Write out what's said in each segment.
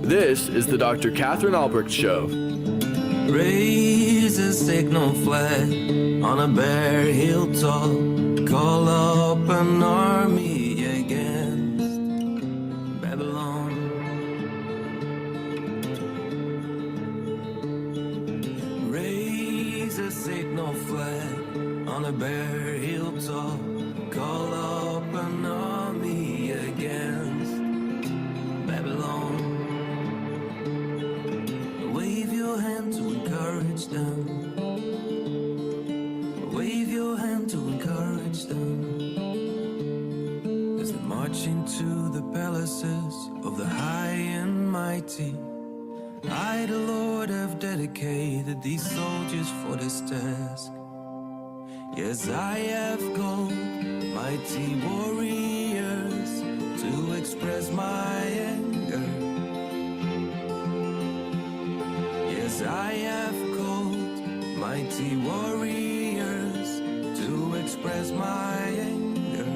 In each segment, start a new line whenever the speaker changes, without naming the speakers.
This is the Dr. Katherine Albrecht Show.
Raise a signal flag on a bare hilltop. Call up an army against Babylon. Raise a signal flag on a bare hilltop. Call up an army against Babylon. Wave your hand to encourage them. Wave your hand to encourage them. As they march into the palaces of the high and mighty. I, the Lord, have dedicated these soldiers for this task. Yes, I have called mighty warriors to express my anger. Yes, I have called mighty warriors to express my anger.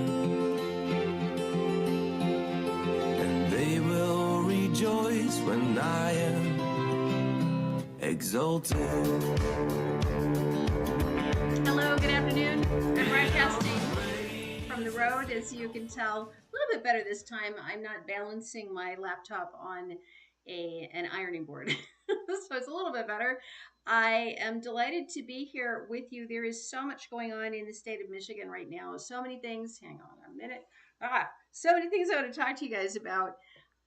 And they will rejoice when I am exalted.
Hello, good afternoon. I'm broadcasting from the road, as you can tell. A little bit better this time. I'm not balancing my laptop on an ironing board. So it's a little bit better. I am delighted to be here with you. There is so much going on in the state of Michigan right now. So many things. Hang on a minute. So many things I want to talk to you guys about.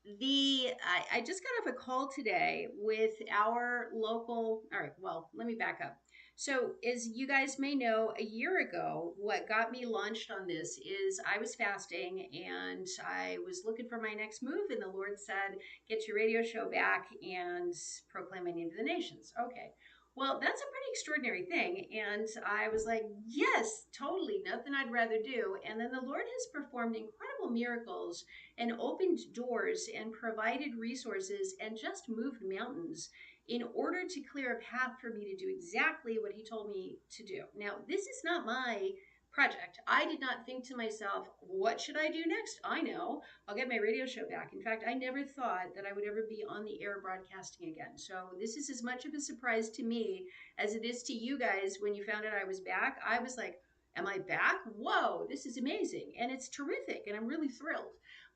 I just got off a call today with our local. All right, well, let me back up. So, as you guys may know, a year ago, what got me launched on this is I was fasting and I was looking for my next move, and the Lord said, "Get your radio show back and proclaim my name to the nations." Okay. Well, that's a pretty extraordinary thing. And I was like, yes, totally, nothing I'd rather do. And then the Lord has performed incredible miracles and opened doors and provided resources and just moved mountains in order to clear a path for me to do exactly what he told me to do. Now, this is not my project. I did not think to myself, what should I do next? I know, I'll get my radio show back. In fact, I never thought that I would ever be on the air broadcasting again. So this is as much of a surprise to me as it is to you guys. When you found out I was back, I was like, am I back? Whoa, this is amazing. And it's terrific. And I'm really thrilled.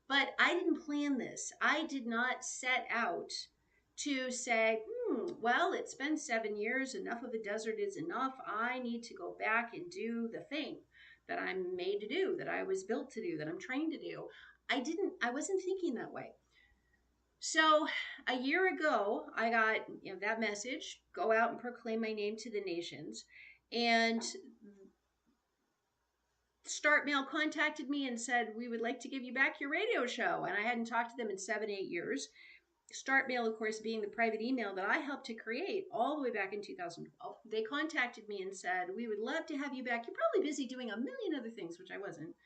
But I didn't plan this. I did not set out to say, well, it's been 7 years. Enough of a desert is enough. I need to go back and do the thing that I'm made to do, that I was built to do, that I'm trained to do. I wasn't thinking that way. So a year ago, I got that message, go out and proclaim my name to the nations. And Start Mail contacted me and said, we would like to give you back your radio show. And I hadn't talked to them in 7-8 years. Start Mail, of course, being the private email that I helped to create all the way back in 2012. They contacted me and said, we would love to have you back. You're probably busy doing a million other things, which I wasn't.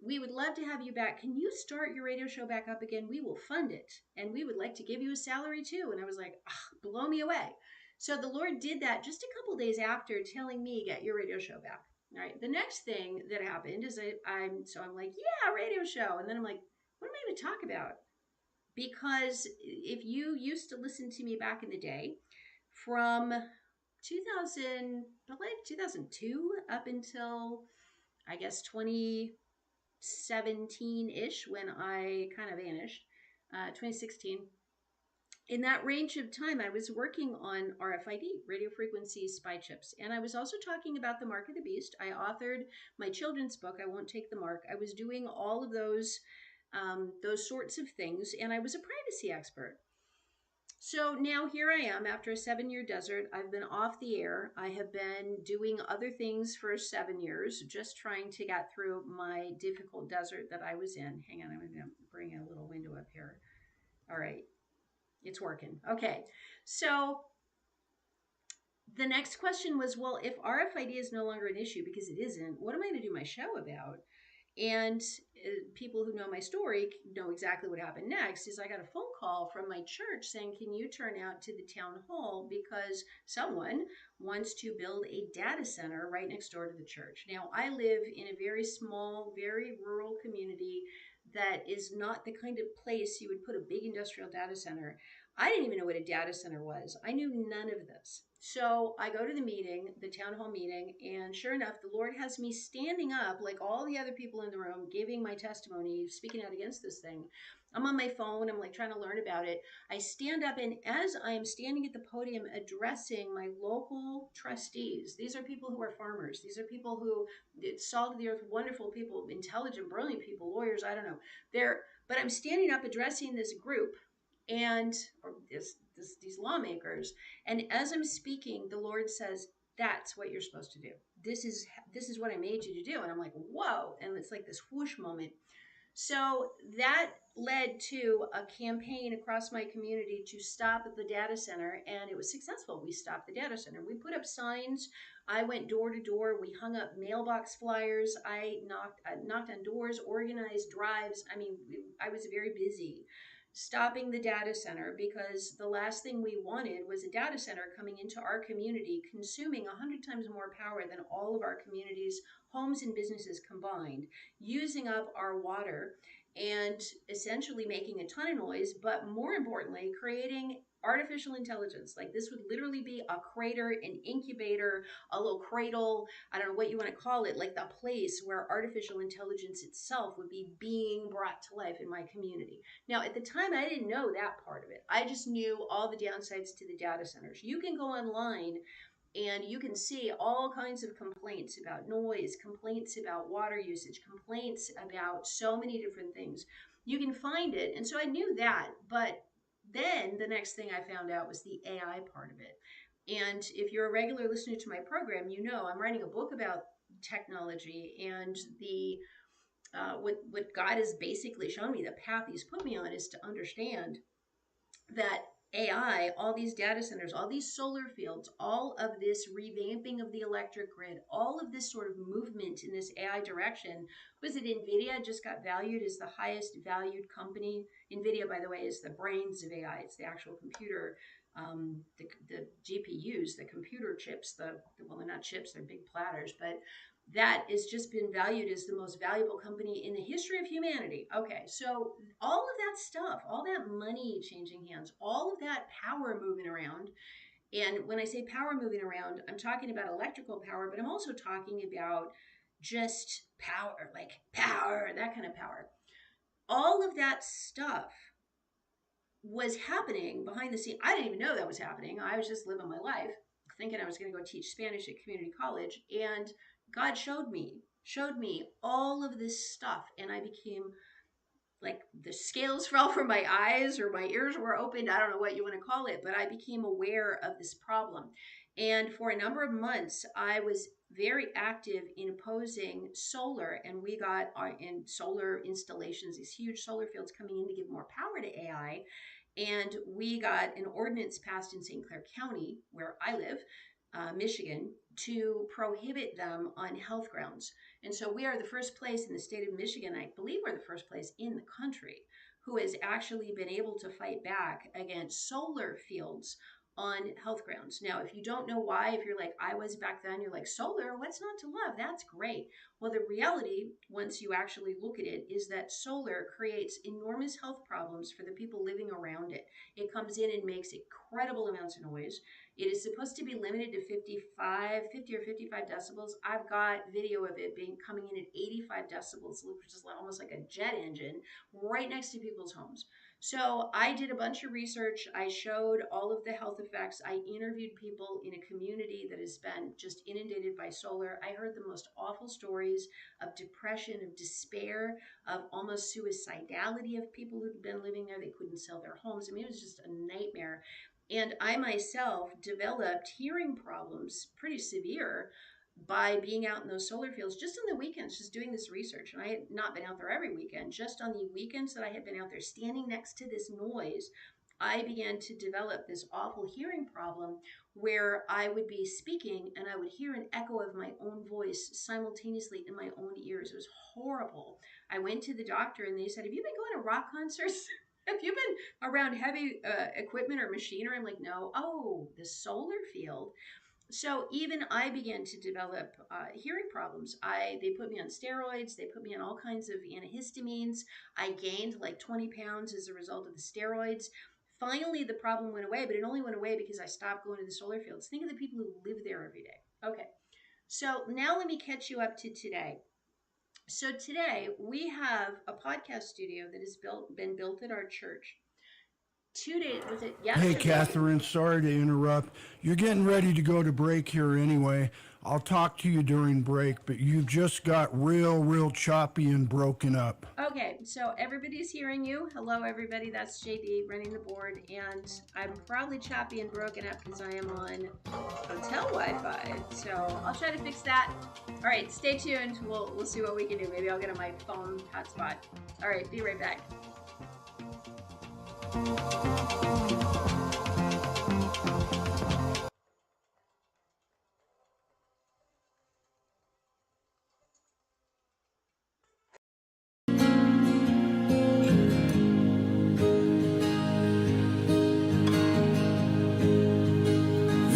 We would love to have you back. Can you start your radio show back up again? We will fund it. And we would like to give you a salary too. And I was like, blow me away. So the Lord did that just a couple days after telling me, get your radio show back. All right. The next thing that happened is I'm like, yeah, radio show. And then I'm like, what am I going to talk about? Because if you used to listen to me back in the day, from 2002 up until, I guess, 2017-ish, when I kind of vanished, 2016, in that range of time, I was working on RFID, radio frequency spy chips. And I was also talking about the mark of the beast. I authored my children's book, I Won't Take the Mark. I was doing all of those sorts of things, and I was a privacy expert. So now here I am after a 7-year desert. I've been off the air. I have been doing other things for 7 years, just trying to get through my difficult desert that I was in. Hang on, I'm going to bring a little window up here. All right, it's working. Okay, so the next question was, well, if RFID is no longer an issue, because it isn't, what am I going to do my show about? And people who know my story know exactly what happened next. Is I got a phone call from my church saying, can you turn out to the town hall because someone wants to build a data center right next door to the church. Now, I live in a very small, very rural community that is not the kind of place you would put a big industrial data center. I didn't even know what a data center was. I knew none of this. So I go to the meeting, the town hall meeting, and sure enough, the Lord has me standing up like all the other people in the room, giving my testimony, speaking out against this thing. I'm on my phone, I'm like trying to learn about it. I stand up, and as I am standing at the podium addressing my local trustees, these are people who are farmers, these are people who, it's salt of the earth, wonderful people, intelligent, brilliant people, lawyers, I don't know. But I'm standing up addressing this group and or these lawmakers, and as I'm speaking, the Lord says, that's what you're supposed to do. This is what I made you to do. And I'm like, whoa. And it's like this whoosh moment. So that led to a campaign across my community to stop at the data center, and it was successful. We stopped the data center. We put up signs. I went door to door. We hung up mailbox flyers. I knocked on doors, organized drives. I mean, I was very busy stopping the data center, because the last thing we wanted was a data center coming into our community, consuming 100 times more power than all of our communities, homes and businesses combined, using up our water, and essentially making a ton of noise, but more importantly, creating artificial intelligence. Like, this would literally be a crater, an incubator, a little cradle, I don't know what you want to call it, like the place where artificial intelligence itself would be being brought to life in my community. Now, at the time, I didn't know that part of it. I just knew all the downsides to the data centers. You can go online and you can see all kinds of complaints about noise, complaints about water usage, complaints about so many different things. You can find it. And so I knew that. But then the next thing I found out was the AI part of it. And if you're a regular listener to my program, you know I'm writing a book about technology, and the what God has basically shown me, the path He's put me on, is to understand that AI, all these data centers, all these solar fields, all of this revamping of the electric grid, all of this sort of movement in this AI direction. Was it NVIDIA just got valued as the highest valued company? NVIDIA, by the way, is the brains of AI. It's the actual computer, the GPUs, the computer chips, well, they're not chips, they're big platters, but that has just been valued as the most valuable company in the history of humanity. Okay, so all of that stuff, all that money changing hands, all of that power moving around. And when I say power moving around, I'm talking about electrical power, but I'm also talking about just power, like power, that kind of power. All of that stuff was happening behind the scenes. I didn't even know that was happening. I was just living my life thinking I was going to go teach Spanish at community college. And God showed me all of this stuff. And I became like, the scales fell from my eyes, or my ears were opened. I don't know what you want to call it, but I became aware of this problem. And for a number of months, I was very active in opposing solar, and we got in solar installations, these huge solar fields coming in to give more power to AI. And we got an ordinance passed in St. Clair County, where I live, Michigan, to prohibit them on health grounds. And so we are the first place in the state of Michigan, I believe we're the first place in the country, who has actually been able to fight back against solar fields on health grounds. Now, if you don't know why, if you're like I was back then, you're like, solar, what's not to love? That's great. Well, the reality, once you actually look at it, is that solar creates enormous health problems for the people living around it. It comes in and makes incredible amounts of noise. It is supposed to be limited to 50 or 55 decibels. I've got video of it coming in at 85 decibels, which is almost like a jet engine, right next to people's homes. So I did a bunch of research. I showed all of the health effects. I interviewed people in a community that has been just inundated by solar. I heard the most awful stories of depression, of despair, of almost suicidality of people who'd been living there. They couldn't sell their homes. I mean, it was just a nightmare. And I myself developed hearing problems, pretty severe, by being out in those solar fields just on the weekends, just doing this research. And I had not been out there every weekend. Just on the weekends that I had been out there standing next to this noise, I began to develop this awful hearing problem where I would be speaking and I would hear an echo of my own voice simultaneously in my own ears. It was horrible. I went to the doctor and they said, have you been going to rock concerts? Have you been around heavy equipment or machinery? I'm like, no. Oh, the solar field. So even I began to develop hearing problems. They put me on steroids. They put me on all kinds of antihistamines. I gained like 20 pounds as a result of the steroids. Finally, the problem went away, but it only went away because I stopped going to the solar fields. Think of the people who live there every day. Okay, so now let me catch you up to today. So today we have a podcast studio that has been built at our church. 2 days, was it
Hey,
yesterday?
Catherine, sorry to interrupt. You're getting ready to go to break here anyway. I'll talk to you during break, but you just got real choppy and broken up.
Okay, so everybody's hearing you. Hello, everybody. That's JD running the board, and I'm probably choppy and broken up because I am on hotel Wi-Fi. So I'll try to fix that. All right, stay tuned. We'll see what we can do. Maybe I'll get on my phone hotspot. All right, be right back.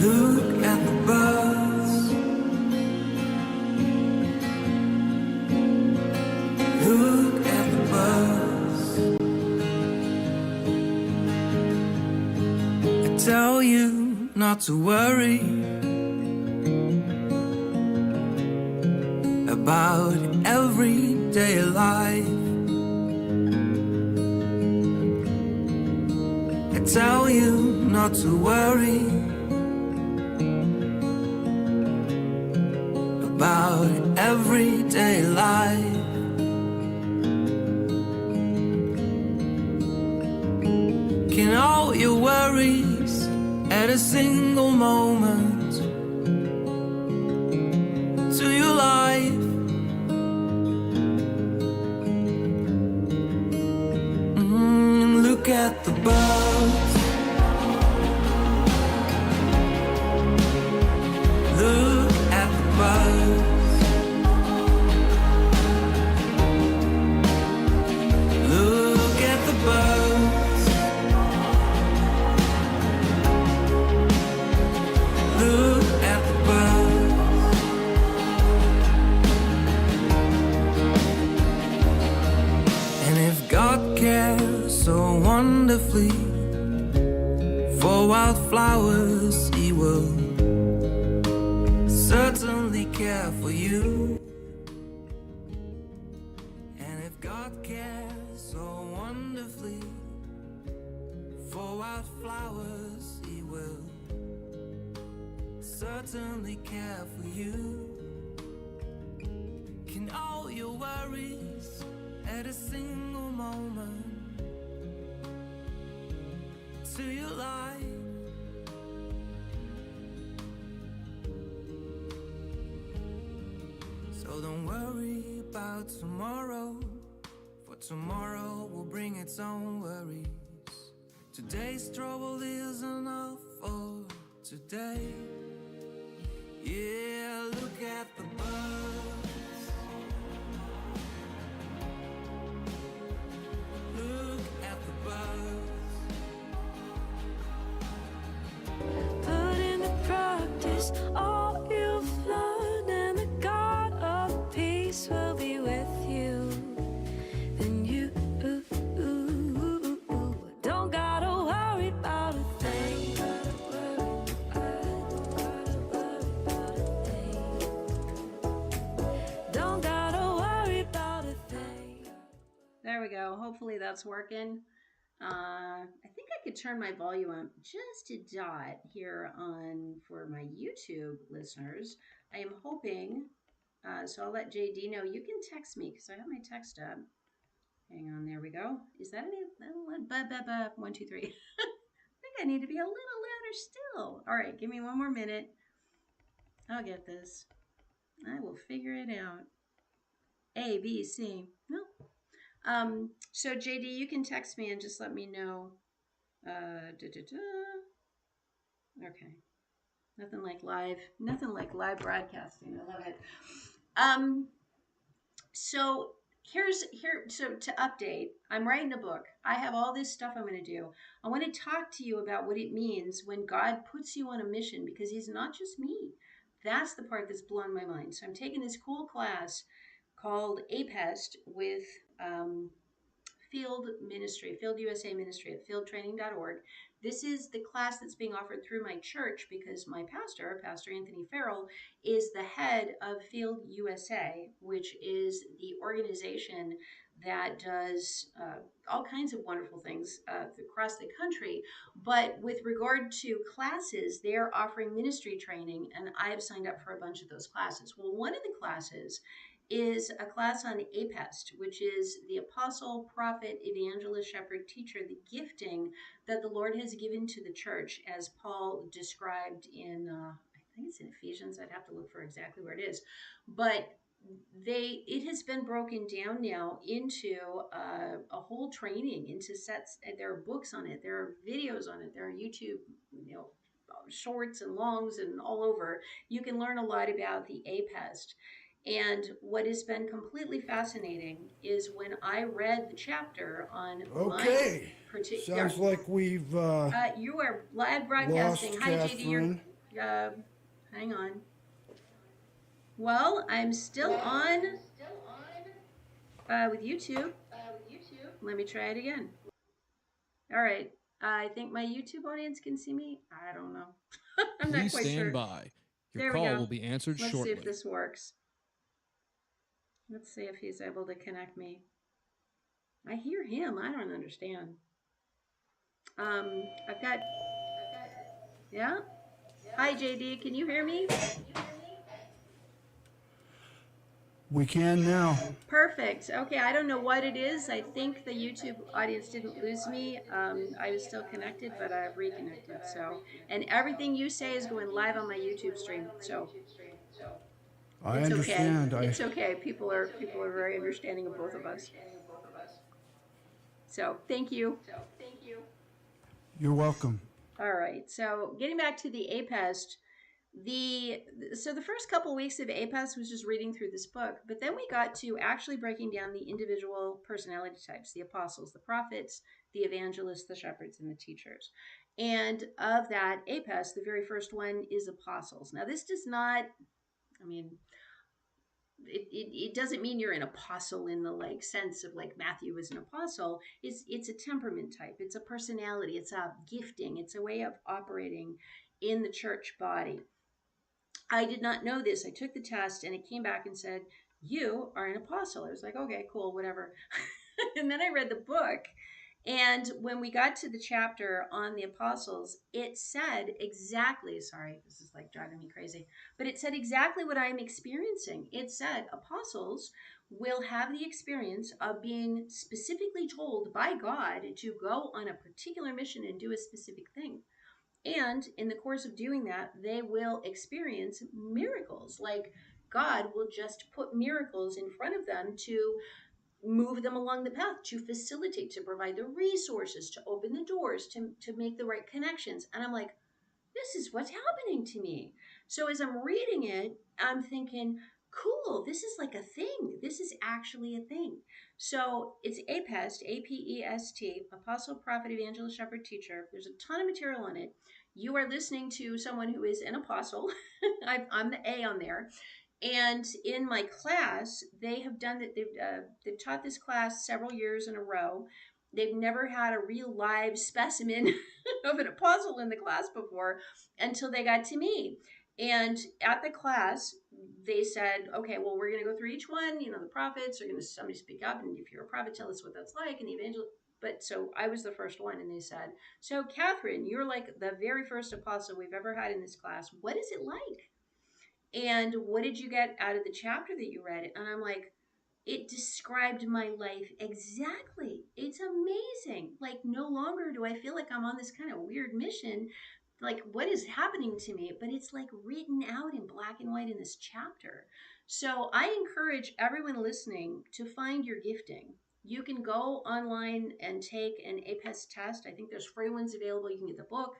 Look at the birds. Look at the birds. I tell you not to worry about everyday life. I tell you not to worry about everyday life. Can all your worries add a single moment to your life? Look at the birds. Look at the birds. Look at the birds. Look at the birds. And if God cares so wonderfully for wildflowers, He will certainly care for you. And if God cares so wonderfully for wildflowers, He will certainly care for you. Can all your worries add a single moment to your life? So don't worry about tomorrow, for tomorrow will bring its own worries. Today's trouble is enough for today. Yeah, look at the birds. Look at the birds.
Put into practice all you've learned, and the God of peace will be with you. Then you don't gotta worry about a thing. Don't gotta worry about a thing.
There we go. Hopefully that's working. I think I could turn my volume up just a dot here for my YouTube listeners. I am hoping, so I'll let JD know. You can text me because I have my text up. Hang on, there we go. Is that any? 1, 2, 3. I think I need to be a little louder still. All right, give me one more minute. I'll get this. I will figure it out. A, B, C. No. So JD, you can text me and just let me know. Okay. Nothing like live broadcasting. I love it. So So to update, I'm writing a book. I have all this stuff I'm going to do. I want to talk to you about what it means when God puts you on a mission, because he's not just me. That's the part that's blown my mind. So I'm taking this cool class called APEST with Field Ministry, Field USA Ministry at fieldtraining.org. This is the class that's being offered through my church because my pastor, Pastor Anthony Ferriell, is the head of Field USA, which is the organization that does all kinds of wonderful things across the country. But with regard to classes, they're offering ministry training, and I have signed up for a bunch of those classes. Well, one of the classes is a class on APEST, which is the apostle, prophet, evangelist, shepherd, teacher, the gifting that the Lord has given to the church, as Paul described in, I think it's in Ephesians. I'd have to look for exactly where it is. But it has been broken down now into a whole training, into sets. There are books on it. There are videos on it. There are YouTube, shorts and longs and all over. You can learn a lot about the APEST. And what has been completely fascinating is when I read the chapter on
Okay.
my particular.
Sounds like we've
You are live broadcasting.
lost
Hi, JD.
Catherine.
Hang on. Well, I'm still on with YouTube. Let me try it again. All right. I think my YouTube audience can see me. I don't know. I'm not
Please
quite
stand
sure.
by. Your
There we
call
go.
will be answered
Let's
shortly.
see if this works. Let's see if he's able to connect me. I hear him. I don't understand. I've got. Yeah? Hi, JD. Can you hear me?
We can now.
Perfect. Okay, I don't know what it is. I think the YouTube audience didn't lose me. I was still connected, but I've reconnected. So, and everything you say is going live on my YouTube stream. So
I
it's
understand.
okay. It's okay. People are very understanding of both of us. So thank you.
You're welcome.
All right. So getting back to the APEST, the first couple of weeks of APEST was just reading through this book, but then we got to actually breaking down the individual personality types: the apostles, the prophets, the evangelists, the shepherds, and the teachers. And of that APEST, the very first one is apostles. Now, this does not, I mean, it doesn't mean you're an apostle in the like sense of like Matthew is an apostle. It's a temperament type, it's a personality, it's a gifting, it's a way of operating in the church body. I did not know this. I took the test and it came back and said, you are an apostle. I was like, okay, cool, whatever. And then I read the book. And when we got to the chapter on the apostles, it said exactly, sorry, this is like driving me crazy, but it said exactly what I'm experiencing. It said apostles will have the experience of being specifically told by God to go on a particular mission and do a specific thing. And in the course of doing that, they will experience miracles. Like God will just put miracles in front of them to move them along the path, to facilitate, to provide the resources, to open the doors, to make the right connections. And I'm like, this is what's happening to me. So as I'm reading it, I'm thinking, cool, this is like a thing. This is actually a thing. So it's APEST, APEST, Apostle, Prophet, Evangelist, Shepherd, Teacher. There's a ton of material on it. You are listening to someone who is an apostle. I'm the A on there. And in my class, they have done that. They've taught this class several years in a row. They've never had a real live specimen of an apostle in the class before until they got to me. And at the class, they said, okay, well, we're going to go through each one. You know, the prophets are going to somebody speak up. And if you're a prophet, tell us what that's like. And the evangelist. But so I was the first one. And they said, so Catherine, you're like the very first apostle we've ever had in this class. What is it like? And what did you get out of the chapter that you read? And I'm like, it described my life exactly. It's amazing. Like, no longer do I feel like I'm on this kind of weird mission. Like, what is happening to me? But it's like written out in black and white in this chapter. So I encourage everyone listening to find your gifting. You can go online and take an APEST test. I think there's free ones available. You can get the book.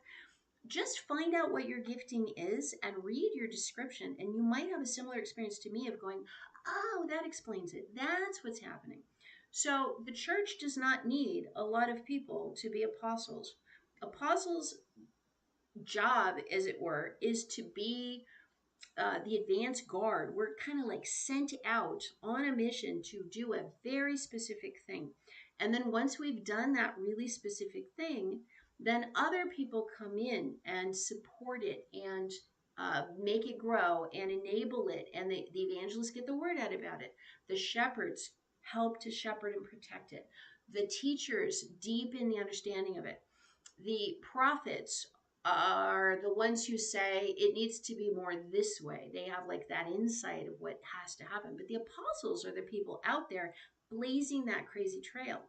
Just find out what your gifting is and read your description, and you might have a similar experience to me of going, Oh, that explains it. That's what's happening. So the church does not need a lot of people to be apostles. Apostles' job, as it were, is to be the advance guard. We're kind of like sent out on a mission to do a very specific thing. And then once we've done that really specific thing, then other people come in and support it and make it grow and enable it. And the evangelists get the word out about it. The shepherds help to shepherd and protect it. The teachers deepen the understanding of it. The prophets are the ones who say it needs to be more this way. They have like that insight of what has to happen. But the apostles are the people out there blazing that crazy trail.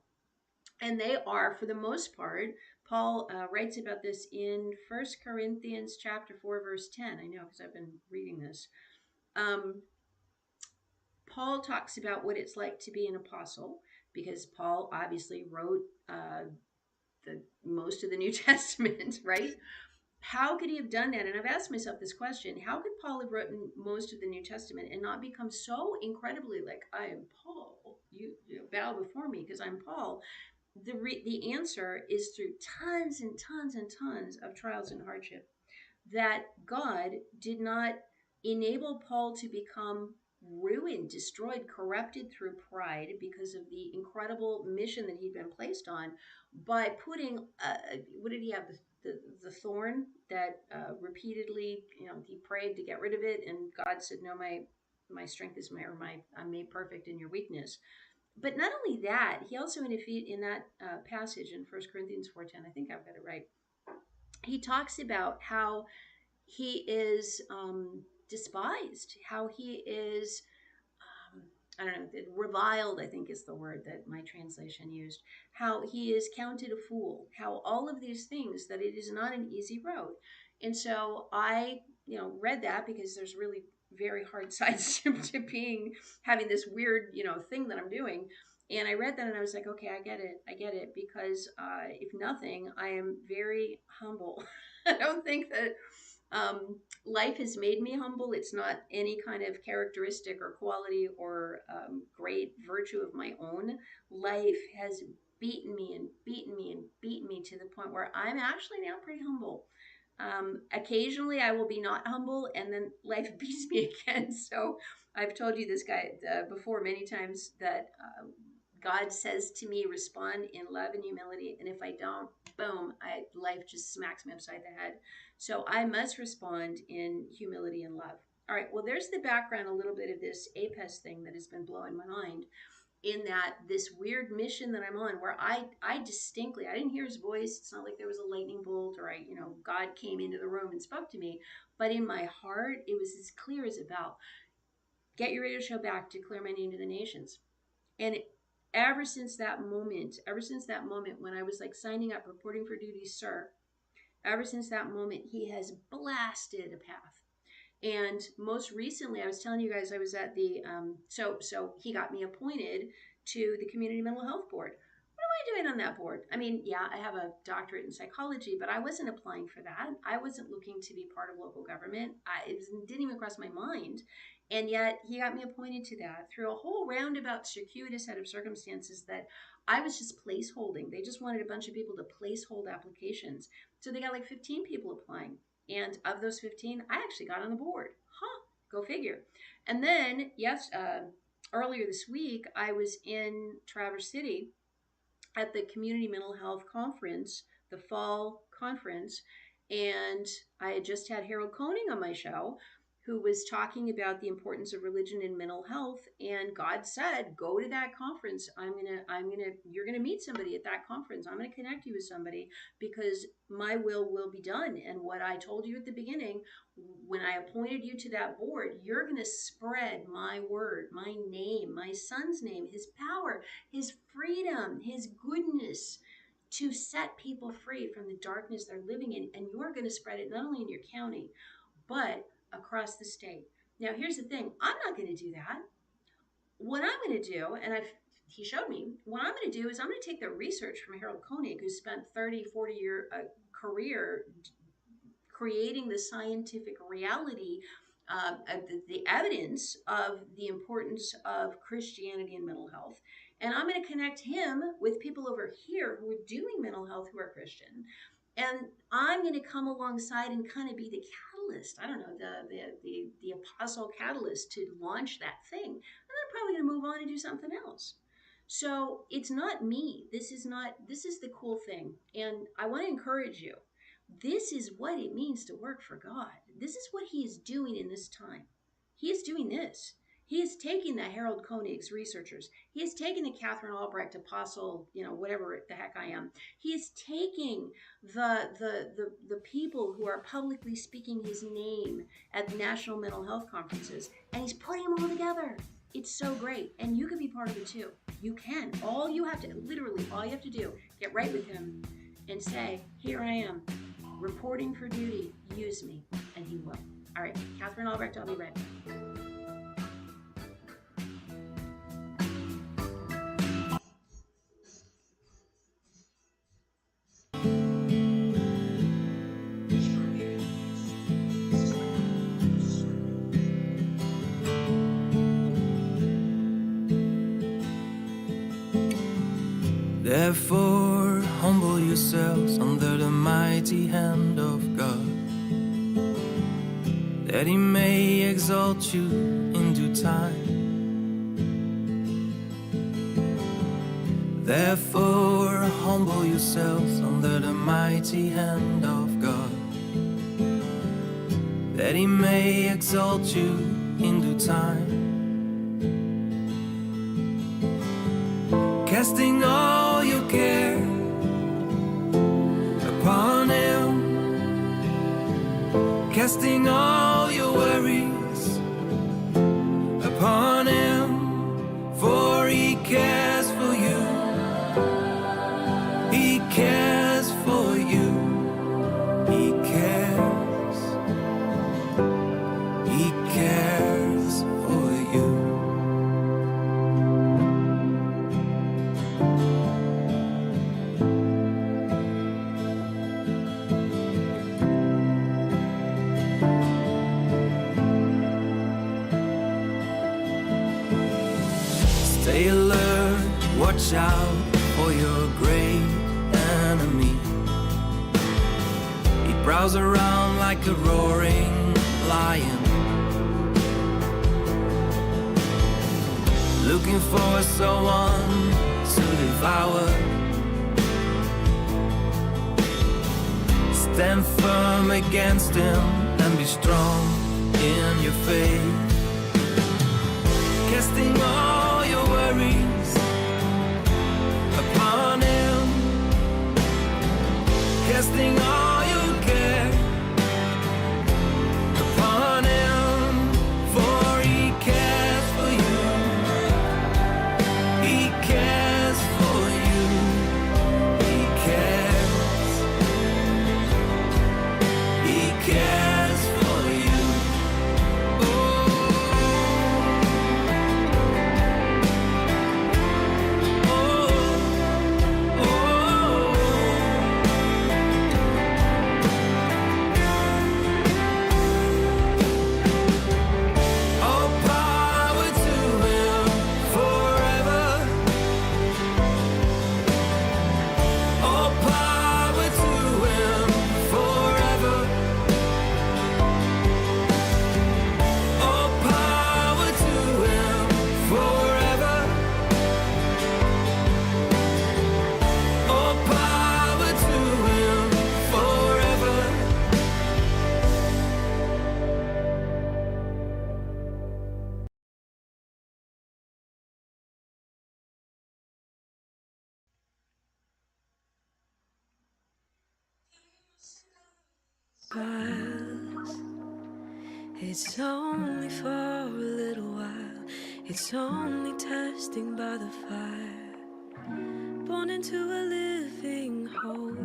And they are, for the most part, Paul writes about this in 1 Corinthians chapter 4, verse 10. I know because I've been reading this. Paul talks about what it's like to be an apostle because Paul obviously wrote the most of the New Testament, right? How could he have done that? And I've asked myself this question: how could Paul have written most of the New Testament and not become so incredibly like, I am Paul, you bow before me because I'm Paul? The answer is through tons and tons and tons of trials and hardship, that God did not enable Paul to become ruined, destroyed, corrupted through pride because of the incredible mission that he'd been placed on, by putting, what did he have? The thorn that repeatedly, he prayed to get rid of it, and God said, "No, my strength is I'm made perfect in your weakness." But not only that, he also in that passage in 1 Corinthians 4:10, I think I've got it right. He talks about how he is despised, how he is, I don't know, reviled, I think is the word that my translation used, how he is counted a fool, how all of these things, that it is not an easy road. And so I, read that because there's really very hard sides to having this weird, thing that I'm doing. And I read that and I was like, okay, I get it, because if nothing, I am very humble. I don't think that life has made me humble. It's not any kind of characteristic or quality or great virtue of my own. Life has beaten me and beaten me and beaten me to the point where I'm actually now pretty humble. Occasionally I will be not humble and then life beats me again. So I've told you this guy before many times that God says to me, respond in love and humility. And if I don't, boom, life just smacks me upside the head. So I must respond in humility and love. All right, well, there's the background, a little bit of this APEST thing that has been blowing my mind, in that this weird mission that I'm on, where I distinctly, I didn't hear his voice. It's not like there was a lightning bolt or God came into the room and spoke to me. But in my heart, it was as clear as a bell. Get your radio show back, declare my name to the nations. And ever since that moment when I was like signing up, reporting for duty, sir, ever since that moment, he has blasted a path. And most recently, I was telling you guys, I was at the, so he got me appointed to the Community Mental Health Board. What am I doing on that board? I mean, yeah, I have a doctorate in psychology, but I wasn't applying for that. I wasn't looking to be part of local government. It didn't even cross my mind. And yet he got me appointed to that through a whole roundabout, circuitous set of circumstances that I was just placeholding. They just wanted a bunch of people to placehold applications. So they got like 15 people applying. And of those 15, I actually got on the board. Go figure. And then, earlier this week, I was in Traverse City at the Community Mental Health Conference, the fall conference. And I had just had Harold Koenig on my show, who was talking about the importance of religion in mental health. And God said, go to that conference. You're gonna meet somebody at that conference. I'm gonna connect you with somebody, because my will be done. And what I told you at the beginning, when I appointed you to that board, you're gonna spread my word, my name, my son's name, his power, his freedom, his goodness, to set people free from the darkness they're living in. And you're going to spread it not only in your county, but across the state. Now, here's the thing. I'm not going to do that. What I'm going to do, and he showed me, what I'm going to do is I'm going to take the research from Harold Koenig, who spent 30, 40-year career creating the scientific reality the evidence of the importance of Christianity and mental health. And I'm going to connect him with people over here who are doing mental health who are Christian. And I'm going to come alongside and kind of be the catalyst. I don't know, the apostle catalyst to launch that thing. And I'm probably going to move on and do something else. So it's not me. This is the cool thing. And I want to encourage you. This is what it means to work for God. This is what he is doing in this time. He is doing this. He is taking the Harold Koenig's researchers. He is taking the Katherine Albrecht apostle, whatever the heck I am. He is taking the people who are publicly speaking his name at national mental health conferences, and he's putting them all together. It's so great. And you can be part of it too. You can. All you have to do, get right with him and say, here I am, reporting for duty, use me, and he will. All right, Katherine Albrecht, I'll be right back.
Therefore, humble yourselves under the mighty hand of God, that he may exalt you in due time. Therefore, humble yourselves under the mighty hand of God, that he may exalt you in due time. Casting all your care upon him, casting all your worries upon him, for he cares for you. He cares for you. He cares. He cares for you. Stay alert, watch out for your great enemy. He prowls around like a roaring lion, looking for someone to devour. Stand firm against him and be strong in your faith, casting all your worries upon him, casting all your care upon him, for he cares for you. He cares for you. He cares. He cares for you. Oh.
It's only for a little while. It's only testing by the fire, born into a living hope,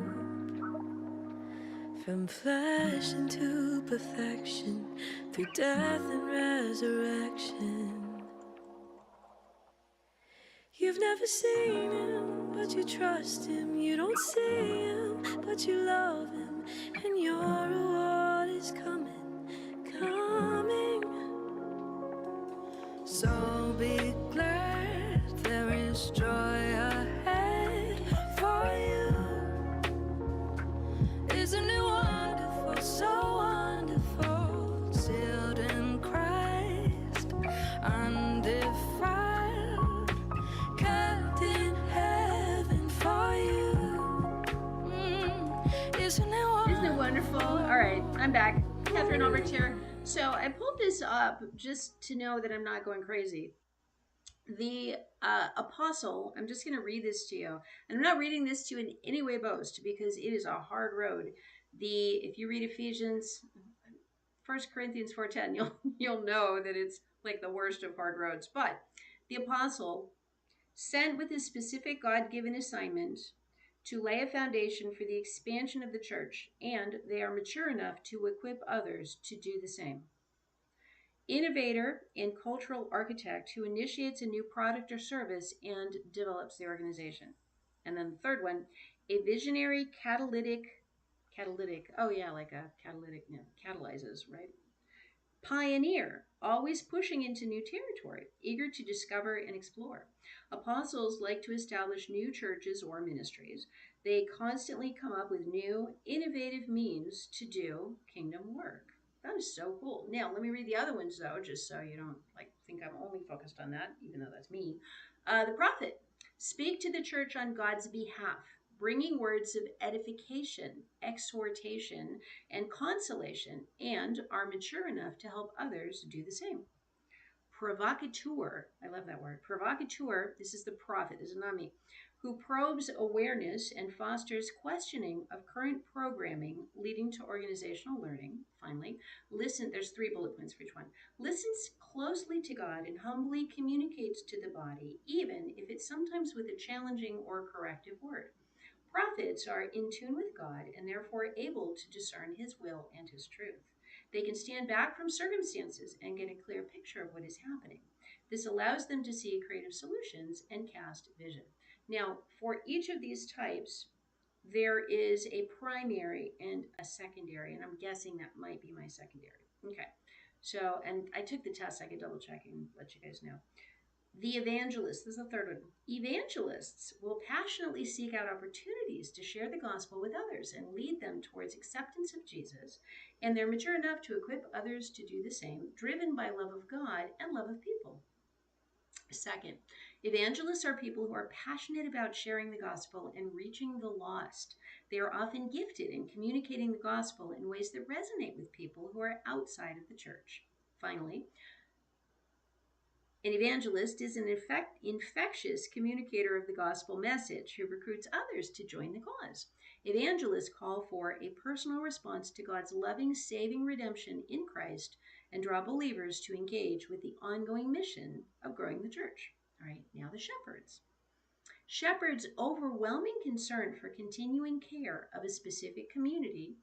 from flesh into perfection, through death and resurrection. You've never seen him, but you trust him. You don't see him, but you love him, and your reward is coming, coming So be glad there is joy ahead for you. Isn't it wonderful, so wonderful, sealed in Christ, undefiled, kept in heaven for you. Isn't it wonderful?
Isn't it wonderful? All right, I'm back. Katherine Albrecht here. So I pulled this up just to know that I'm not going crazy. The apostle, I'm just going to read this to you. And I'm not reading this to you in any way boast, because it is a hard road. If you read Ephesians, 1 Corinthians 4:10, you'll know that it's like the worst of hard roads. But the apostle, sent with a specific God-given assignment to lay a foundation for the expansion of the church, and they are mature enough to equip others to do the same. Innovator and cultural architect who initiates a new product or service and develops the organization. And then the third one, a visionary catalytic, oh yeah, like a catalytic, catalyzes, right? Pioneer, always pushing into new territory, eager to discover and explore. Apostles like to establish new churches or ministries. They constantly come up with new, innovative means to do kingdom work. That is so cool. Now, let me read the other ones, though, just so you don't think I'm only focused on that, even though that's me. The prophet, speak to the church on God's behalf, bringing words of edification, exhortation, and consolation, and are mature enough to help others do the same. Provocateur, I love that word. Provocateur, this is the prophet, this is not me, who probes awareness and fosters questioning of current programming leading to organizational learning. Finally, listen, there's 3 bullet points for each one. Listens closely to God and humbly communicates to the body, even if it's sometimes with a challenging or corrective word. Prophets are in tune with God and therefore able to discern his will and his truth. They can stand back from circumstances and get a clear picture of what is happening. This allows them to see creative solutions and cast vision. Now, for each of these types, there is a primary and a secondary, and I'm guessing that might be my secondary. Okay, so, and I took the test, I could double check and let you guys know. The evangelist, this is the third one. Evangelists will passionately seek out opportunities to share the gospel with others and lead them towards acceptance of Jesus, and they're mature enough to equip others to do the same, driven by love of God and love of people. Second, evangelists are people who are passionate about sharing the gospel and reaching the lost. They are often gifted in communicating the gospel in ways that resonate with people who are outside of the church. Finally, an evangelist is an infectious communicator of the gospel message who recruits others to join the cause. Evangelists call for a personal response to God's loving, saving redemption in Christ and draw believers to engage with the ongoing mission of growing the church. All right, now the shepherds. Shepherds' overwhelming concern for continuing care of a specific community,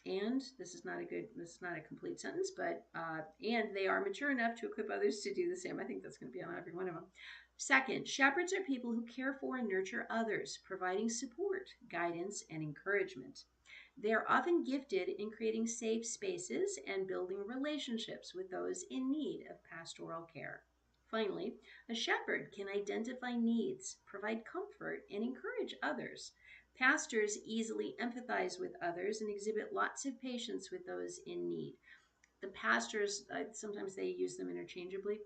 and this is not a complete sentence, but and they are mature enough to equip others to do the same. I think that's going to be on every one of them. Second, shepherds are people who care for and nurture others, providing support, guidance, and encouragement. They are often gifted in creating safe spaces and building relationships with those in need of pastoral care. Finally, a shepherd can identify needs, provide comfort, and encourage others. Pastors easily empathize with others and exhibit lots of patience with those in need. The pastors, sometimes they use them interchangeably.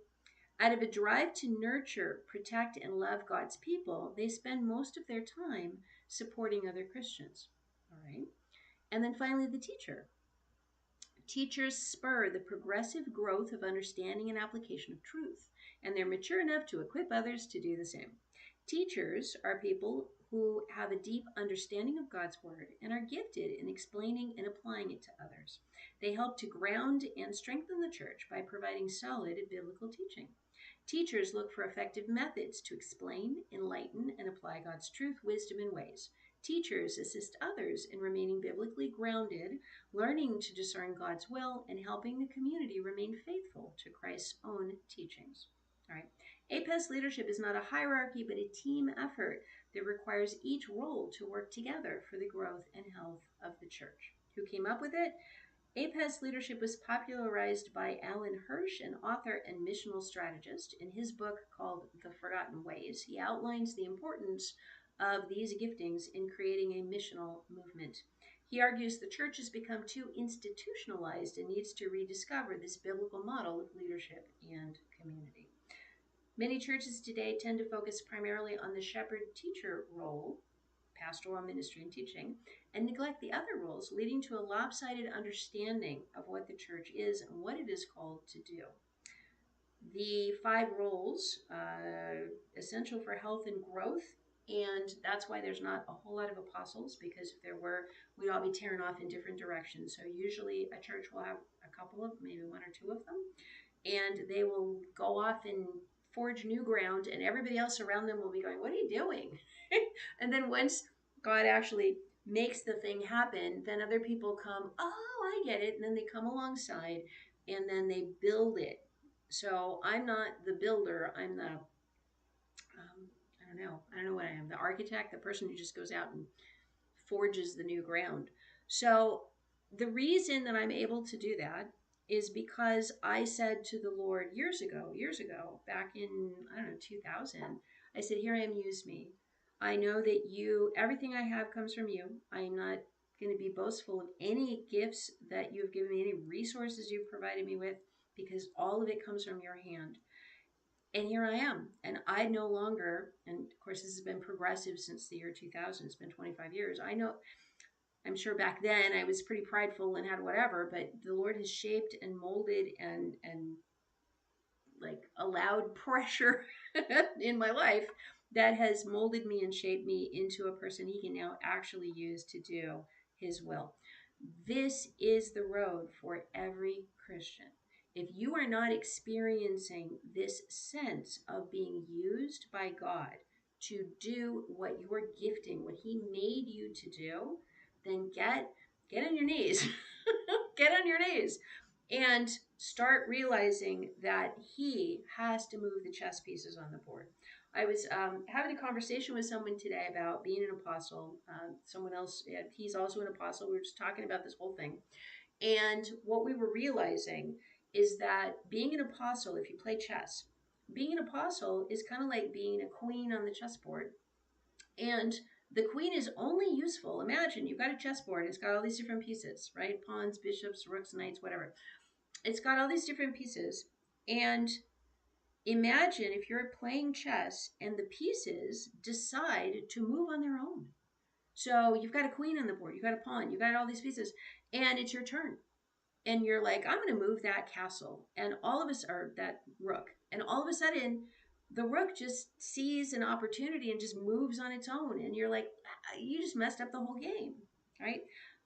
Out of a drive to nurture, protect, and love God's people, they spend most of their time supporting other Christians. All right. And then finally, the teacher. Teachers spur the progressive growth of understanding and application of truth, and they're mature enough to equip others to do the same. Teachers are people who have a deep understanding of God's word and are gifted in explaining and applying it to others. They help to ground and strengthen the church by providing solid biblical teaching. Teachers look for effective methods to explain, enlighten, and apply God's truth, wisdom, and ways. Teachers assist others in remaining biblically grounded, learning to discern God's will, and helping the community remain faithful to Christ's own teachings. All right. APEST leadership is not a hierarchy, but a team effort that requires each role to work together for the growth and health of the church. Who came up with it? APEST leadership was popularized by Alan Hirsch, an author and missional strategist. In his book called The Forgotten Ways, he outlines the importance of these giftings in creating a missional movement. He argues the church has become too institutionalized and needs to rediscover this biblical model of leadership and community. Many churches today tend to focus primarily on the shepherd-teacher role, pastoral ministry and teaching, and neglect the other roles, leading to a lopsided understanding of what the church is and what it is called to do. The 5 roles essential for health and growth, and that's why there's not a whole lot of apostles, because if there were, we'd all be tearing off in different directions. So usually a church will have a couple of, maybe 1 or 2 of them, and they will go off and forge new ground, and everybody else around them will be going, what are you doing? And then once God actually makes the thing happen, then other people come, oh, I get it. And then they come alongside and then they build it. So I'm not the builder. I'm the, I don't know what I am, the architect, the person who just goes out and forges the new ground. So the reason that I'm able to do that is because I said to the Lord years ago, back in, I don't know, 2000, I said, here I am, use me. I know that everything I have comes from you. I am not going to be boastful of any gifts that you have given me, any resources you've provided me with, because all of it comes from your hand. And here I am. And I no longer, and of course this has been progressive since the year 2000, it's been 25 years. I'm sure back then I was pretty prideful and had whatever, but the Lord has shaped and molded and like allowed pressure in my life that has molded me and shaped me into a person he can now actually use to do his will. This is the road for every Christian. If you are not experiencing this sense of being used by God to do what you're gifting, what he made you to do, then get on your knees. Get on your knees and start realizing that he has to move the chess pieces on the board. I was having a conversation with someone today about being an apostle. Someone else, he's also an apostle. We were just talking about this whole thing. And what we were realizing is that being an apostle, if you play chess, being an apostle is kind of like being a queen on the chessboard. And the queen is only useful. Imagine you've got a chessboard. It's got all these different pieces, right? Pawns, bishops, rooks, knights, whatever. It's got all these different pieces. And imagine if you're playing chess and the pieces decide to move on their own. So you've got a queen on the board, you've got a pawn, you've got all these pieces, and it's your turn. And you're like, I'm going to move that castle, and all of us are that rook. And all of a sudden, the rook just sees an opportunity and just moves on its own. And you're like, you just messed up the whole game, right?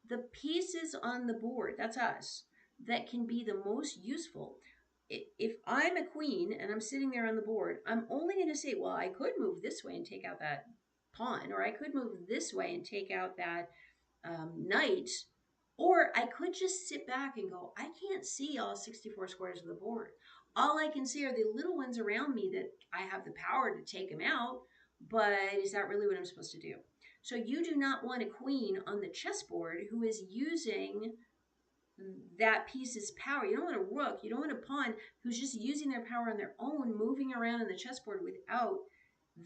The pieces on the board, that's us, that can be the most useful. If I'm a queen and I'm sitting there on the board, I'm only going to say, well, I could move this way and take out that pawn, or I could move this way and take out that knight, or I could just sit back and go, I can't see all 64 squares of the board. All I can see are the little ones around me that I have the power to take them out, but is that really what I'm supposed to do? So you do not want a queen on the chessboard who is using that piece's power. You don't want a rook, you don't want a pawn who's just using their power on their own, moving around on the chessboard without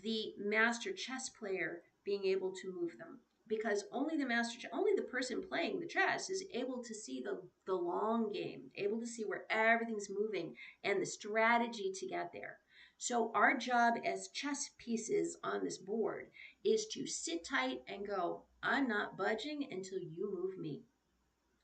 the master chess player being able to move them. Because only the person playing the chess is able to see the long game, able to see where everything's moving and the strategy to get there. So our job as chess pieces on this board is to sit tight and go, I'm not budging until you move me.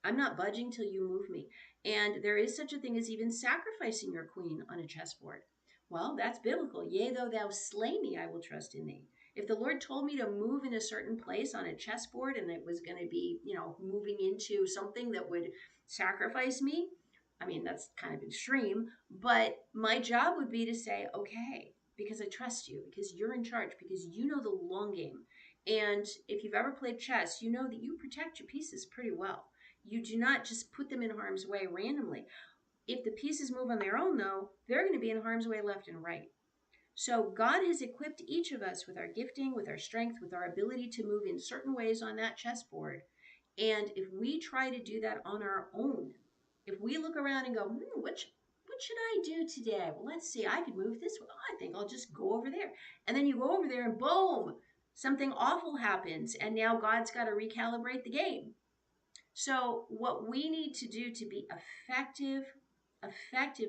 I'm not budging till you move me. And there is such a thing as even sacrificing your queen on a chessboard. Well, that's biblical. Yea, though thou slay me, I will trust in thee. If the Lord told me to move in a certain place on a chessboard and it was going to be, moving into something that would sacrifice me, I mean, that's kind of extreme, but my job would be to say, okay, because I trust you, because you're in charge, because you know the long game. And if you've ever played chess, you know that you protect your pieces pretty well. You do not just put them in harm's way randomly. If the pieces move on their own, though, they're going to be in harm's way left and right. So God has equipped each of us with our gifting, with our strength, with our ability to move in certain ways on that chessboard. And if we try to do that on our own, if we look around and go, what should I do today? Well, let's see, I could move this way. Oh, I think I'll just go over there. And then you go over there and boom, something awful happens. And now God's got to recalibrate the game. So what we need to do to be effective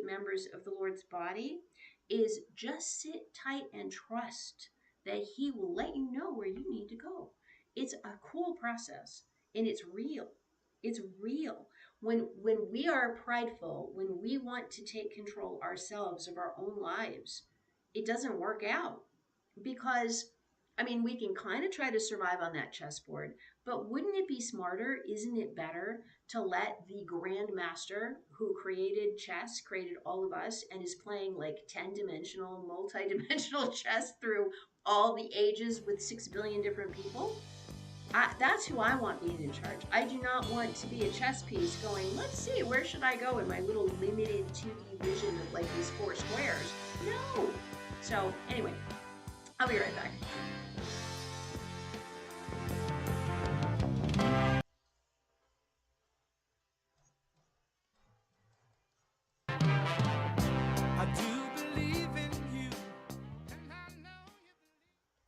members of the Lord's body is just sit tight and trust that he will let you know where you need to go. It's a cool process and it's real. It's real. When we are prideful, when we want to take control ourselves of our own lives, it doesn't work out because we can kind of try to survive on that chessboard, but wouldn't it be smarter? Isn't it better to let the grandmaster who created chess, created all of us, and is playing like 10-dimensional, multi-dimensional chess through all the ages with 6 billion different people? That's who I want being in charge. I do not want to be a chess piece going, let's see, where should I go in my little limited 2D vision of like these 4 squares? No. So anyway, I'll be right back.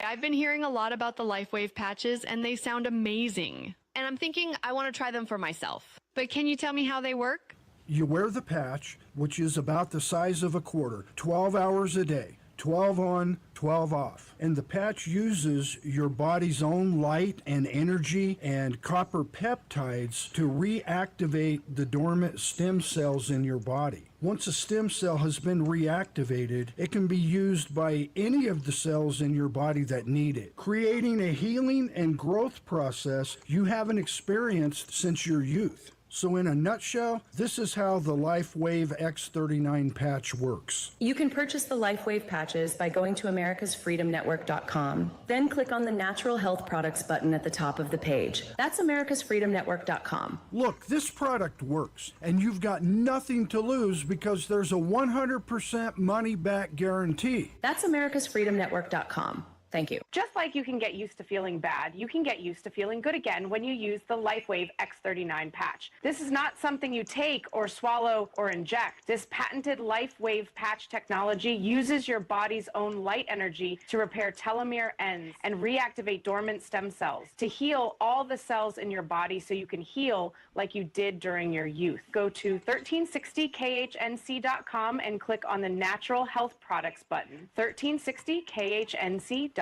I've been hearing a lot about the LifeWave patches and they sound amazing. And I'm thinking I want to try them for myself. But can you tell me how they work?
You wear the patch, which is about the size of a quarter, 12 hours a day. 12 on, 12 off. And the patch uses your body's own light and energy and copper peptides to reactivate the dormant stem cells in your body. Once a stem cell has been reactivated, it can be used by any of the cells in your body that need it, creating a healing and growth process you haven't experienced since your youth. So in a nutshell, this is how the LifeWave X39 patch works.
You can purchase the LifeWave patches by going to americasfreedomnetwork.com. Then click on the Natural Health Products button at the top of the page. That's americasfreedomnetwork.com.
Look, this product works, and you've got nothing to lose because there's a 100% money-back guarantee.
That's americasfreedomnetwork.com. Thank you.
Just like you can get used to feeling bad, you can get used to feeling good again when you use the LifeWave X39 patch. This is not something you take or swallow or inject. This patented LifeWave patch technology uses your body's own light energy to repair telomere ends and reactivate dormant stem cells to heal all the cells in your body so you can heal like you did during your youth. Go to 1360khnc.com and click on the Natural Health Products button. 1360khnc.com.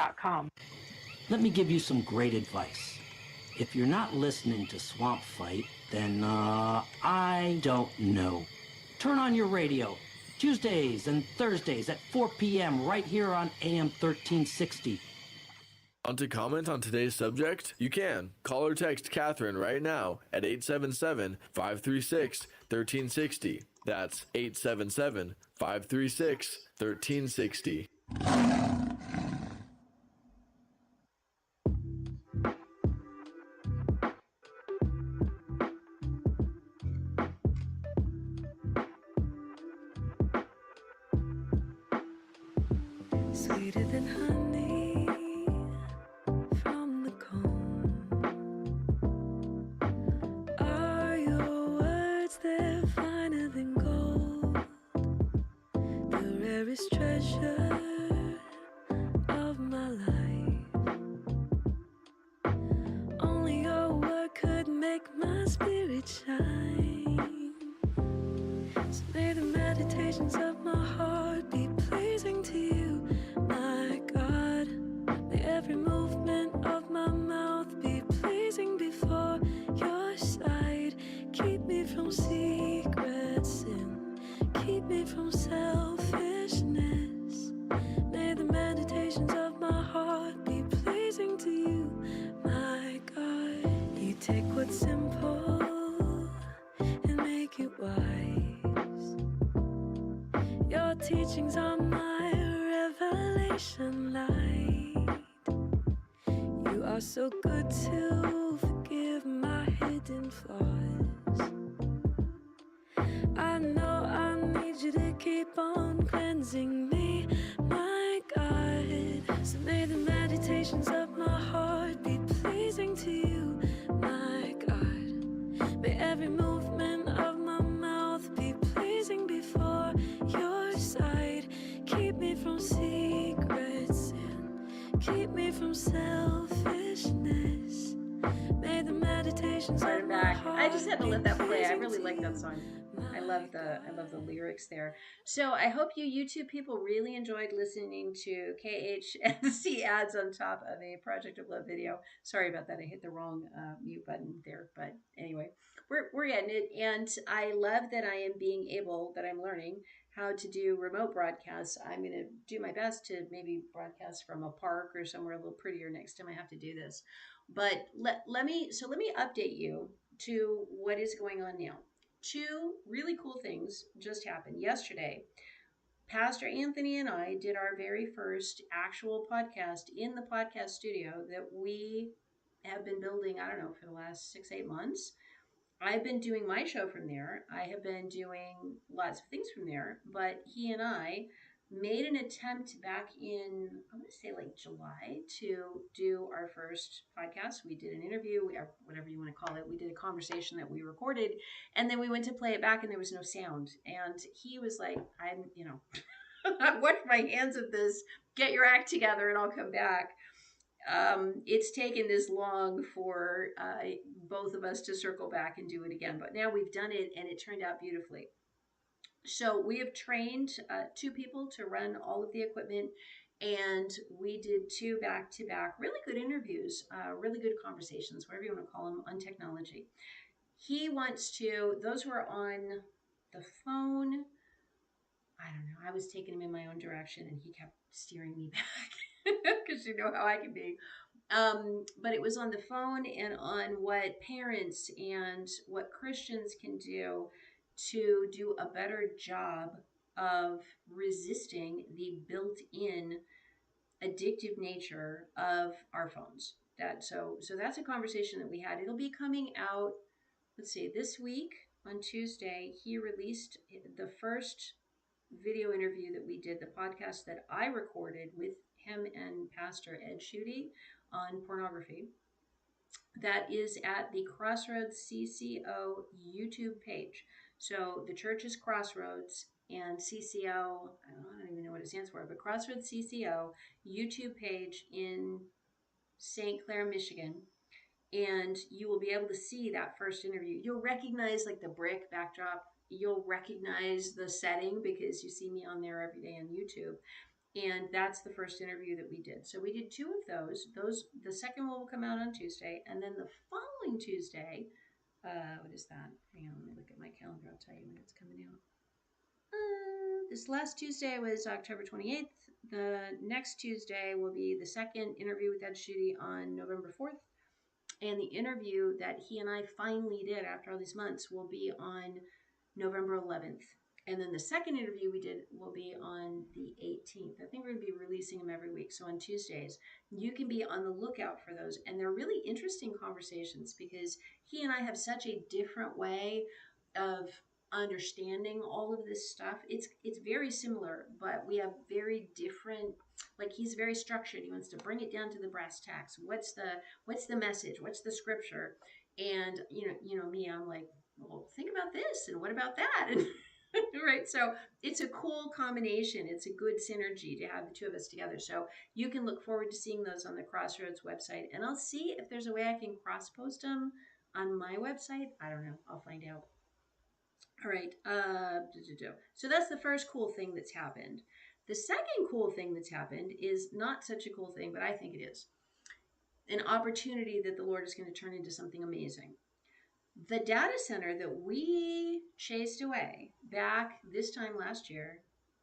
Let me give you some great advice. If you're not listening to Swamp Fight, then, I don't know. Turn on your radio, Tuesdays and Thursdays at 4 p.m. right here on AM 1360.
Want to comment on today's subject? You can. Call or text Katherine right now at 877-536-1360. That's 877-536-1360.
Sweeter than honey from the comb are your words, they're finer than gold, the rarest treasure of my life. Only your word could make my spirit shine. So may the meditations of my heart be pleasing to you, my God. May every movement of my mouth be pleasing before your sight. Keep me from secret sin, keep me from selfishness. May the meditations of my heart be pleasing to you, my God. You take what's simple and make it wise. Your teachings are my revelation light. You are so good to forgive my hidden flaws. I know I need you to keep on cleansing me, my God. So may the meditations of my heart be pleasing to you, my God. meditations
Right
of my
back. I just had to let that play. I
heart be
really like that
pleasing
song.
to
I love the lyrics there. So I hope you YouTube people really enjoyed listening to KHNC ads on top of a Project of Love video. Sorry about that. I hit the wrong mute button there, but anyway, we're getting it, and I love that I am that I'm learning how to do remote broadcasts. I'm going to do my best to maybe broadcast from a park or somewhere a little prettier next time I have to do this. But let me update you to what is going on now. Two really cool things just happened yesterday. Pastor Anthony and I did our very first actual podcast in the podcast studio that we have been building, I don't know, for the last 6-8 months. I've been doing my show from there. I have been doing lots of things from there, but he and I made an attempt back in, I'm going to say like July, to do our first podcast. We did an interview, or whatever you want to call it. We did a conversation that we recorded, and then we went to play it back and there was no sound. And he was like, I've washed my hands of this. Get your act together and I'll come back. It's taken this long for both of us to circle back and do it again, but now we've done it and it turned out beautifully. So we have trained 2 people to run all of the equipment, and we did 2 back-to-back really good interviews, really good conversations, whatever you want to call them, on technology. He wants to, those who are on the phone, I don't know, I was taking him in my own direction and he kept steering me back because you know how I can be. But it was on the phone and on what parents and what Christians can do to do a better job of resisting the built-in addictive nature of our phones. So that's a conversation that we had. It'll be coming out, let's see, this week on Tuesday. He released the first video interview that we did, the podcast that I recorded with him and Pastor Ed Schutte on pornography. That is at the Crossroads CCO YouTube page. So the church is Crossroads, and CCO, I don't even know what it stands for, but Crossroads CCO YouTube page in St. Clair, Michigan. And you will be able to see that first interview. You'll recognize like the brick backdrop. You'll recognize the setting because you see me on there every day on YouTube. And that's the first interview that we did. So we did 2 of those. The second one will come out on Tuesday. And then the following Tuesday, what is that? Hang on, let me look at my calendar. I'll tell you when it's coming out. This last Tuesday was October 28th. The next Tuesday will be the second interview with Ed Schutte on November 4th. And the interview that he and I finally did after all these months will be on November 11th. And then the second interview we did will be on the 18th. I think we're going to be releasing them every week. So on Tuesdays, you can be on the lookout for those. And they're really interesting conversations because he and I have such a different way of understanding all of this stuff. It's very similar, but we have very different, like he's very structured. He wants to bring it down to the brass tacks. What's the message? What's the scripture? And you know me, I'm like, well, think about this and what about that? And right. So it's a cool combination. It's a good synergy to have the 2 of us together. So you can look forward to seeing those on the Crossroads website, and I'll see if there's a way I can cross post them on my website. I don't know. I'll find out. All right. So that's the first cool thing that's happened. The second cool thing that's happened is not such a cool thing, but I think it is an opportunity that the Lord is going to turn into something amazing. The data center that we chased away back this time last year,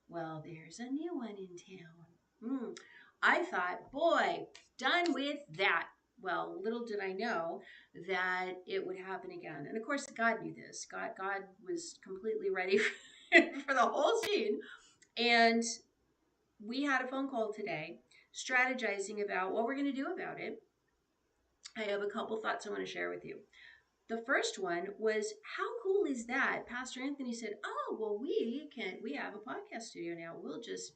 well, there's a new one in town. I thought, boy, done with that. Well, little did I know that it would happen again. And of course, God knew this. God was completely ready for the whole scene. And we had a phone call today strategizing about what we're going to do about it. I have a couple thoughts I want to share with you. The first one was, how cool is that? Pastor Anthony said, oh, well, we have a podcast studio now. We'll just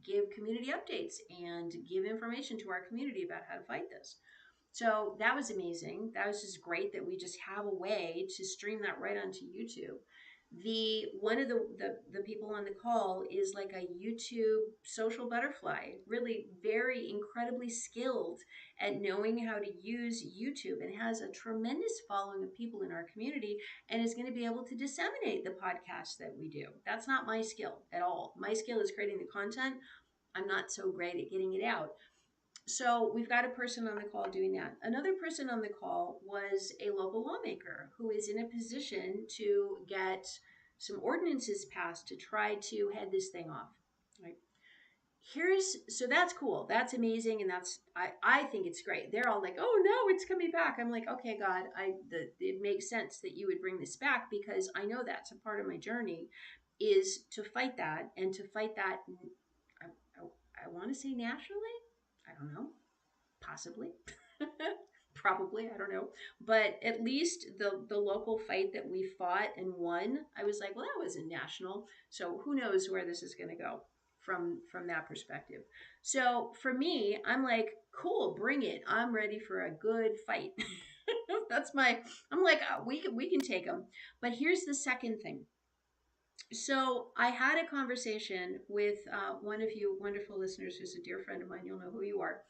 give community updates and give information to our community about how to fight this. So that was amazing. That was just great that we just have a way to stream that right onto YouTube. One of the people on the call is like a YouTube social butterfly, really very incredibly skilled at knowing how to use YouTube, and has a tremendous following of people in our community, and is going to be able to disseminate the podcasts that we do. That's not my skill at all. My skill is creating the content. I'm not so great at getting it out. So we've got a person on the call doing that. Another person on the call was a local lawmaker who is in a position to get some ordinances passed to try to head this thing off. Right? So that's cool. That's amazing. And I think it's great. They're all like, oh no, it's coming back. I'm like, okay, God, it makes sense that you would bring this back, because I know that's a part of my journey, is to fight that, and to fight that. I want to say nationally. I don't know, possibly, probably, I don't know. But at least the local fight that we fought and won, I was like, well, that wasn't national. So who knows where this is going to go from that perspective. So for me, I'm like, cool, bring it. I'm ready for a good fight. I'm like, we can take them. But here's the second thing. So I had a conversation with one of you wonderful listeners who's a dear friend of mine. You'll know who you are.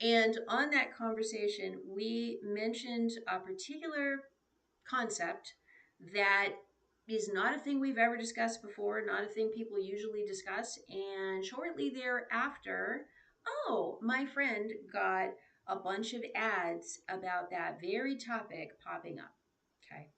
And on that conversation, we mentioned a particular concept that is not a thing we've ever discussed before, not a thing people usually discuss. And shortly thereafter, my friend got a bunch of ads about that very topic popping up. Okay.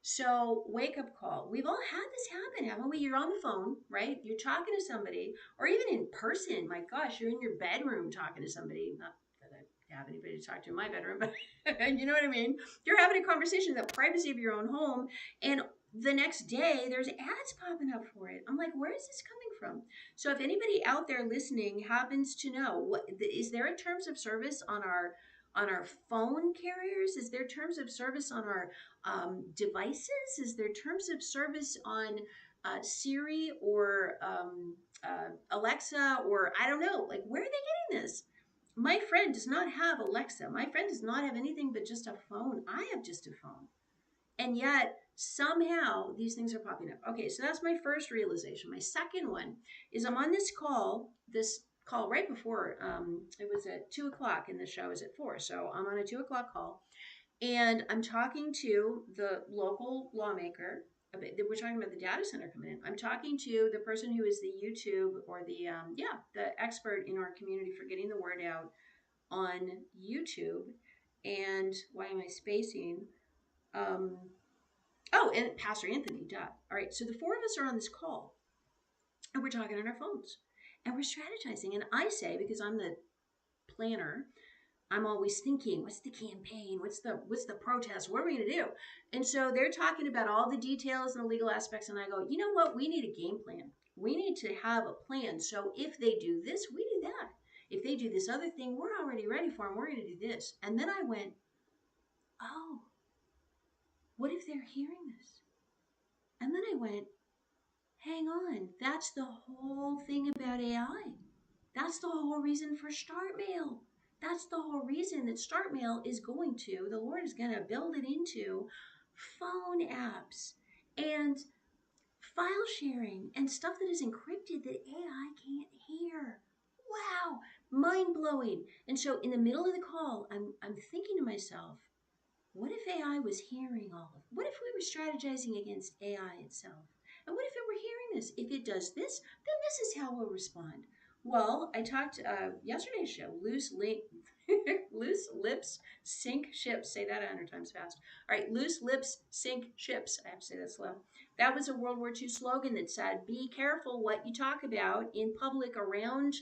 So wake up call. We've all had this happen, haven't we? You're on the phone, right? You're talking to somebody, or even in person. My gosh, you're in your bedroom talking to somebody. Not that I have anybody to talk to in my bedroom, but you know what I mean? You're having a conversation in the privacy of your own home, and the next day there's ads popping up for it. I'm like, where is this coming from? So if anybody out there listening happens to know, is there a terms of service on our phone carriers? Is there terms of service on our devices? Is there terms of service on Siri or Alexa, or I don't know, like, where are they getting this? My friend does not have Alexa. My friend does not have anything but just a phone. I have just a phone. And yet somehow these things are popping up. Okay, so that's my first realization. My second one is I'm on this call right before, it was at 2:00 and the show is at 4. So I'm on a 2:00 call, and I'm talking to the local lawmaker. We're talking about the data center coming in. I'm talking to the person who is the YouTube, or the expert in our community for getting the word out on YouTube. And why am I spacing? And Pastor Anthony, duh. All right, so the four of us are on this call, and we're talking on our phones, and we're strategizing. And I say, because I'm the planner, I'm always thinking, what's the campaign? What's the protest? What are we going to do? And so they're talking about all the details and the legal aspects. And I go, you know what? We need a game plan. We need to have a plan. So if they do this, we do that. If they do this other thing, we're already ready for them. We're going to do this. And then I went, oh, what if they're hearing this? And then I went, hang on. That's the whole thing about AI. That's the whole reason for StartMail. That's the whole reason that StartMail is the Lord is going to build it into phone apps and file sharing and stuff that is encrypted that AI can't hear. Wow, mind blowing. And so in the middle of the call, I'm thinking to myself, what if AI was hearing all of it? What if we were strategizing against AI itself? And what if it were hearing this? If it does this, then this is how we'll respond. Well, I talked yesterday's show, loose lips sink ships. Say that 100 times fast. All right, loose lips sink ships. I have to say that slow. That was a World War II slogan that said, be careful what you talk about in public around,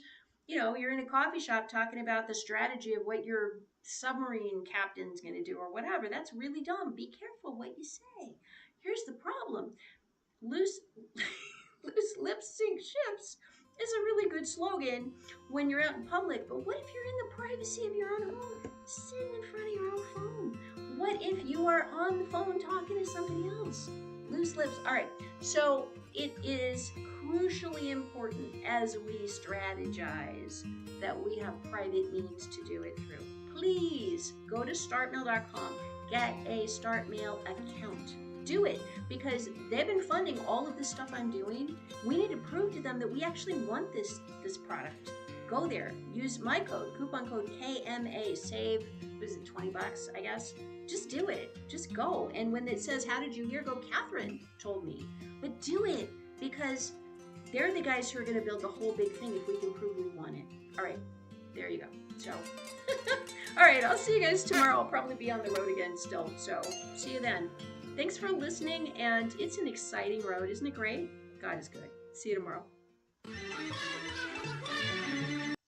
you're in a coffee shop talking about the strategy of what your submarine captain's going to do or whatever. That's really dumb. Be careful what you say. Here's the problem. Loose lips sink ships is a really good slogan when you're out in public, but what if you're in the privacy of your own home, sitting in front of your own phone? What if you are on the phone talking to somebody else? Loose lips. All right, so it is crucially important as we strategize that we have private means to do it through. Please go to startmail.com, get a StartMail account. Do it, because they've been funding all of this stuff I'm doing. We need to prove to them that we actually want this product. Go there, use my code, coupon code KMA, save, what is it, $20, I guess? Just do it, just go. And when it says, how did you hear? Go, Catherine told me. But do it, because they're the guys who are gonna build the whole big thing if we can prove we want it. All right, there you go. So, all right, I'll see you guys tomorrow. I'll probably be on the road again still, so see you then. Thanks for listening, and it's an exciting road. Isn't it great? God is good. See you tomorrow.